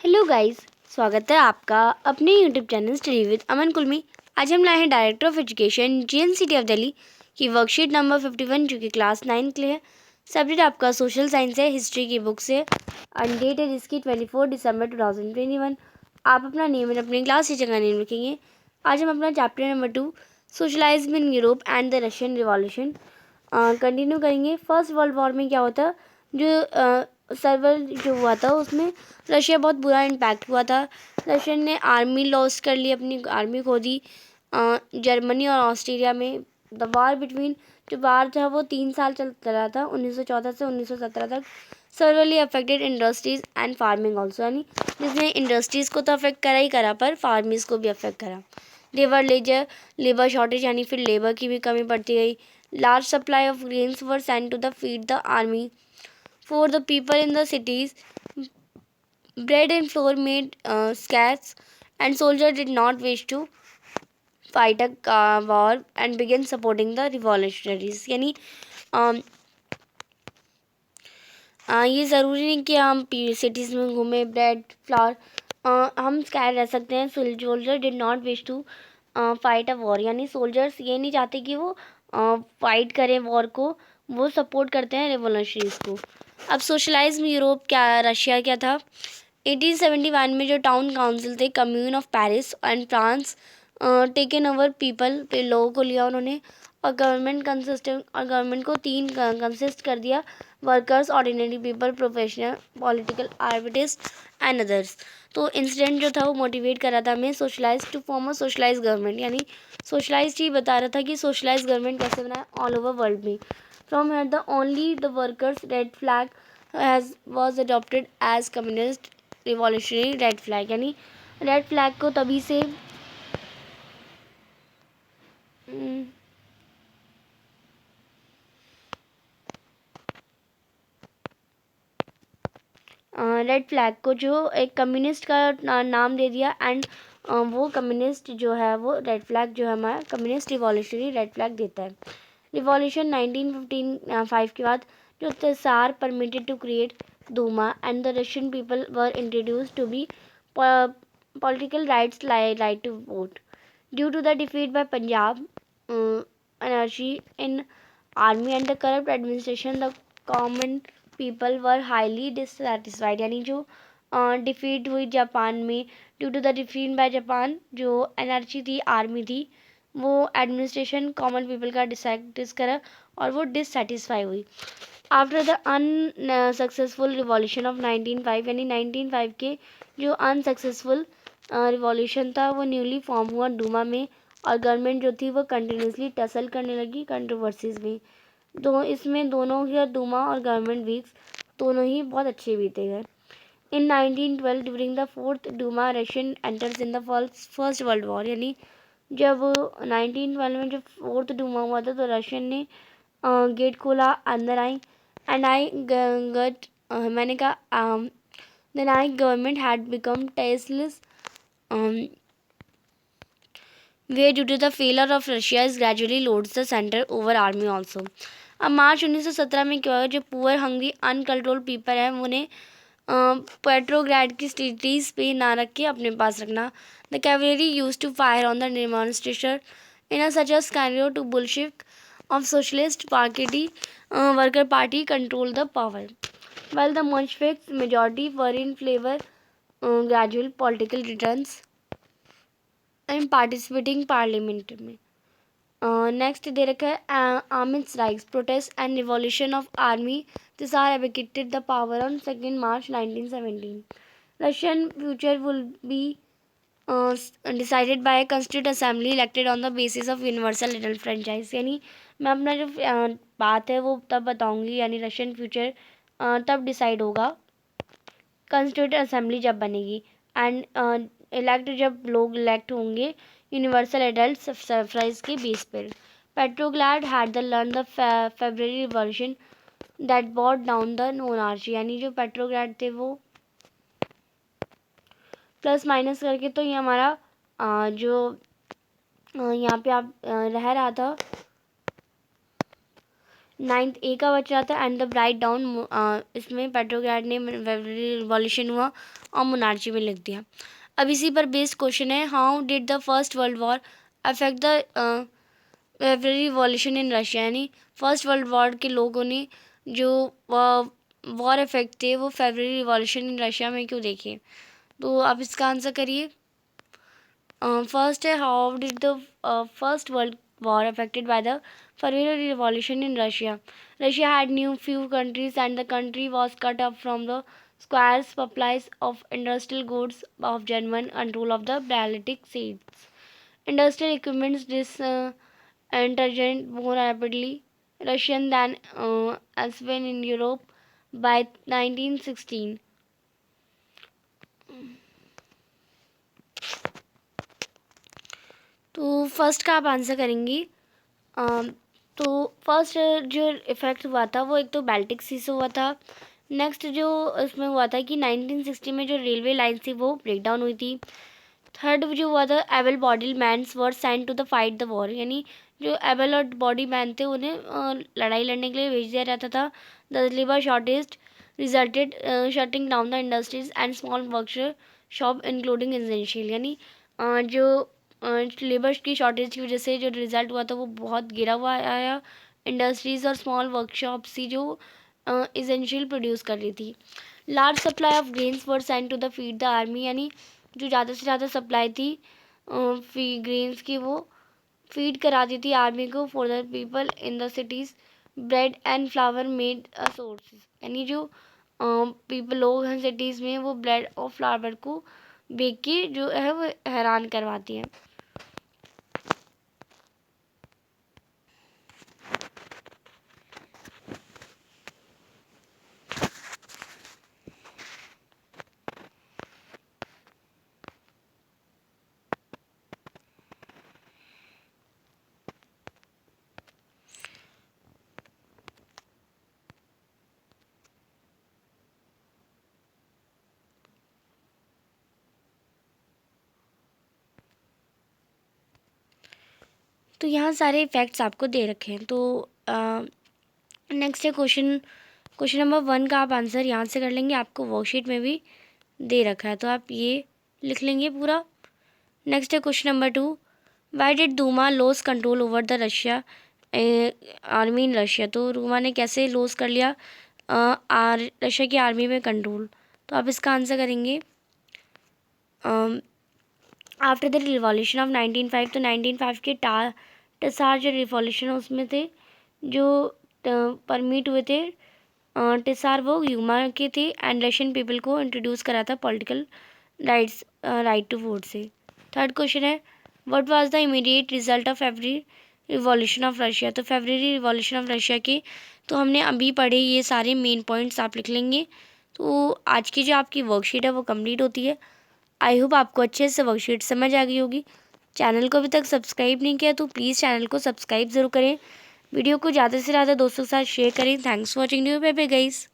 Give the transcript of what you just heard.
Hello guys, स्वागत है आपका अपने यूट्यूब चैनल स्टडी विद अमन कुल में। आज हम लाए हैं director of education GNCT of Delhi की वर्कशीट नंबर 51 जो कि क्लास 9 के लिए है। सब्जेक्ट आपका सोशल साइंस है, हिस्ट्री की बुक से। एंड डेट है जिसकी 24 दिसंबर 2021। आप अपना नेम और अपने क्लास टीचर का नेम लिखेंगे। आज हम अपना chapter number 2 socialism in Europe and the Russian revolution continue करेंगे। फर्स्ट वर्ल्ड वॉर में क्या होता, जो सर्वर जो हुआ था उसमें रशिया बहुत बुरा इम्पैक्ट हुआ था। रशियन ने आर्मी लॉस कर ली, अपनी आर्मी खो दी जर्मनी और ऑस्ट्रेलिया में। द वार बिटवीन जो वार था वो 3 साल चलता रहा था, 1914 से 1917 तक। Severely affected industries and farming also, यानी जिसने इंडस्ट्रीज़ को तो अफेक्ट करा ही करा पर फार्मिंग्स को भी अफेक्ट करा। लेबर शॉर्टेज, यानी फिर लेबर की भी कमी पड़ती गई। Large supply of grains were sent to the feed the army for the people in the cities. Bread and flour made scarce, and soldiers did not wish to fight a war and began supporting the revolutionaries. यानी अम, ये ज़रूरी नहीं कि हम cities में घूमें। Bread flower हम scare रह सकते हैं। Soldier did not wish to fight a war, यानी सोल्जर्स ये नहीं चाहते कि वो फाइट करें वॉर को, वो सपोर्ट करते हैं रेवोल्यूशनरीज को। अब सोशलाइज्म यूरोप क्या, रशिया क्या था। 1871 में जो टाउन काउंसिल थे, commune of Paris and France, taken over people पे लोगों को लिया उन्होंने, और गवर्नमेंट को तीन कंसिस्ट कर दिया: workers, ordinary people, professional, political आर्बिटिस्ट एंड अदर्स। तो इंसिडेंट जो था वो मोटिवेट कर रहा था हमें socialists to form a socialist government, यानी सोशलाइज ही बता रहा था कि सोशलाइज गवर्नमेंट कैसे बनाए ऑल ओवर वर्ल्ड में। From here the only the workers red flag has was adopted as communist revolutionary red flag, यानी रेड फ्लैग को तभी से रेड फ्लैग को जो एक कम्युनिस्ट का नाम दे दिया। एंड वो कम्युनिस्ट जो है वो रेड फ्लैग जो है हमारा कम्युनिस्ट रिवॉल्यूशनरी रेड फ्लैग देता है। रिवॉल्यूशन 1915 के बाद जो tsar permitted to create Duma and the Russian people were introduced to be political rights like right to vote. Due to the defeat by Punjab anarchy in army and the corrupt administration, the common people were highly dissatisfied, यानी जो defeat हुई Japan में, due to the defeat by Japan, जो energy थी, army थी, वो administration common people का डिस करा और वो डिससेटिस्फाई हुई। After the unsuccessful revolution of 1905, यानी 1905 के जो अनसक्सेसफुल रिवॉल्यूशन था वो न्यूली फॉर्म हुआ डूमा में, और गवर्नमेंट जो थी वो कंटिन्यूसली टसल करने लगी कंट्रोवर्सीज में। तो इसमें दोनों ही, डूमा और गवर्नमेंट वीक्स दोनों ही बहुत अच्छे बीते गए। इन 1912 during the fourth Duma Russian enters in the first world war, यानी जब 1912 में जब फोर्थ डूमा हुआ था तो रशियन ने गेट खोला, अंदर आई। एंड आई गट मैंने कहा then I government had become tasteless where due to the failure of Russia is gradually loads the center over army also. अब मार्च 1917 में क्या हुआ, जो पुअर हंगरी अनकंट्रोल पीपल है उन्हें पेट्रोग्राड की सिटीज़ पे ना रख के अपने पास रखना। The cavalry used to fire on the demonstrator in such a स्कैनियो to Bolshevik of socialist party worker party control the power, while the Bolsheviks majority were in favor gradual political returns and participating parliament में। Next दे रखा है armed strikes, protest and revolution of army tsar evacuated the power on 2 March 1917। Russian future will be decided by constitute assembly elected on the basis of universal little franchise, यानी मैं अपना जो बात है वो तब बताऊंगी, यानी रशियन फ्यूचर तब डिसाइड होगा कॉन्स्टिट्यूट असेंबली जब बनेगी। एंड इलेक्ट जब लोग इलेक्ट होंगे यूनिवर्सल एडल्ट सफराइज के बेस पर। Petrograd had the learn the February revolution that brought down the monarchy, यानी जो पेट्रोग्राड थे वो प्लस माइनस करके, तो ये हमारा जो यहाँ पे आप रह रहा था 9th ए का बचा था एंड द ब्राइट डाउन, इसमें पेट्रोग्राड ने फेब्रुअरी रिवॉल्यूशन हुआ और मोनार्ची में लिख दिया। अब इसी पर बेस्ड क्वेश्चन है, how did the first world war affect the February revolution in Russia, यानी फर्स्ट वर्ल्ड वॉर के लोगों ने जो वॉर इफेक्ट थे वो फेब्रुअरी रिवॉल्यूशन इन रशिया में क्यों देखे। तो आप इसका आंसर करिए। फर्स्ट है, how did the first world war affected by the February Revolution in Russia. Russia had new few countries and the country was cut off from the scarce supplies of industrial goods of German control of the Baltic states. Industrial equipments disintegrated more rapidly Russian than elsewhere in Europe by 1916. तो first का आप answer करेंगी। तो first जो effect हुआ था वो एक तो बाल्टिक सी से हुआ था। नेक्स्ट जो इसमें हुआ था कि 1960 में जो रेलवे लाइन थी वो ब्रेक डाउन हुई थी। थर्ड जो हुआ था, able body mans were sent to the fight the war, यानी जो एबल और बॉडी मैन थे उन्हें लड़ाई लड़ने के लिए भेज दिया जाता था। The labour shortage resulted shutting down the industries and small workshop including essential, यानी जो लेबर की शॉर्टेज की वजह से जो रिज़ल्ट हुआ था वो बहुत गिरा हुआ आया। इंडस्ट्रीज़ और स्मॉल वर्कशॉप्स थी जो इसेंशियल प्रोड्यूस कर रही थी। Large supply of grains were sent to the feed the army, यानी जो ज़्यादा से ज़्यादा सप्लाई थी ग्रेन्स की वो फीड कराती थी आर्मी को for the people in the cities. Bread and flower made a source, यानी जो पीपल लोग हैं सिटीज़ में वो ब्रेड और फ्लावर को बेच के जो है वो हैरान करवाती हैं। तो यहाँ सारे फैक्ट्स आपको दे रखे हैं। तो नेक्स्ट है क्वेश्चन नंबर 1 का आप आंसर यहाँ से कर लेंगे, आपको वर्कशीट में भी दे रखा है तो आप ये लिख लेंगे पूरा। नेक्स्ट है question number 2, why did Duma lose control over the Russia army in Russia, तो रूमा ने कैसे लॉस कर लिया रशिया की आर्मी में कंट्रोल। तो आप इसका आंसर करेंगे। आफ्टर द रिवॉल्यूशन ऑफ 1905, तो 1905 के टेसार जो रिवॉल्यूशन है उसमें थे जो परमिट हुए थे टेसार वो यूमा के थे एंड रशियन पीपल को इंट्रोड्यूस करा था political rights right to vote से। थर्ड क्वेश्चन है, what was the immediate result of February revolution of Russia, तो फेब्रुअरी रिवॉल्यूशन ऑफ रशिया के तो हमने अभी पढ़े ये सारे मेन पॉइंट्स आप लिख लेंगे। तो आज की जो आपकी वर्कशीट है वो कंप्लीट होती है। आई होप आपको अच्छे से वर्कशीट समझ आ गई होगी। चैनल को अभी तक सब्सक्राइब नहीं किया तो प्लीज़ चैनल को सब्सक्राइब ज़रूर करें। वीडियो को ज़्यादा से ज़्यादा दोस्तों के साथ शेयर करें। Thanks for watching, bye bye guys.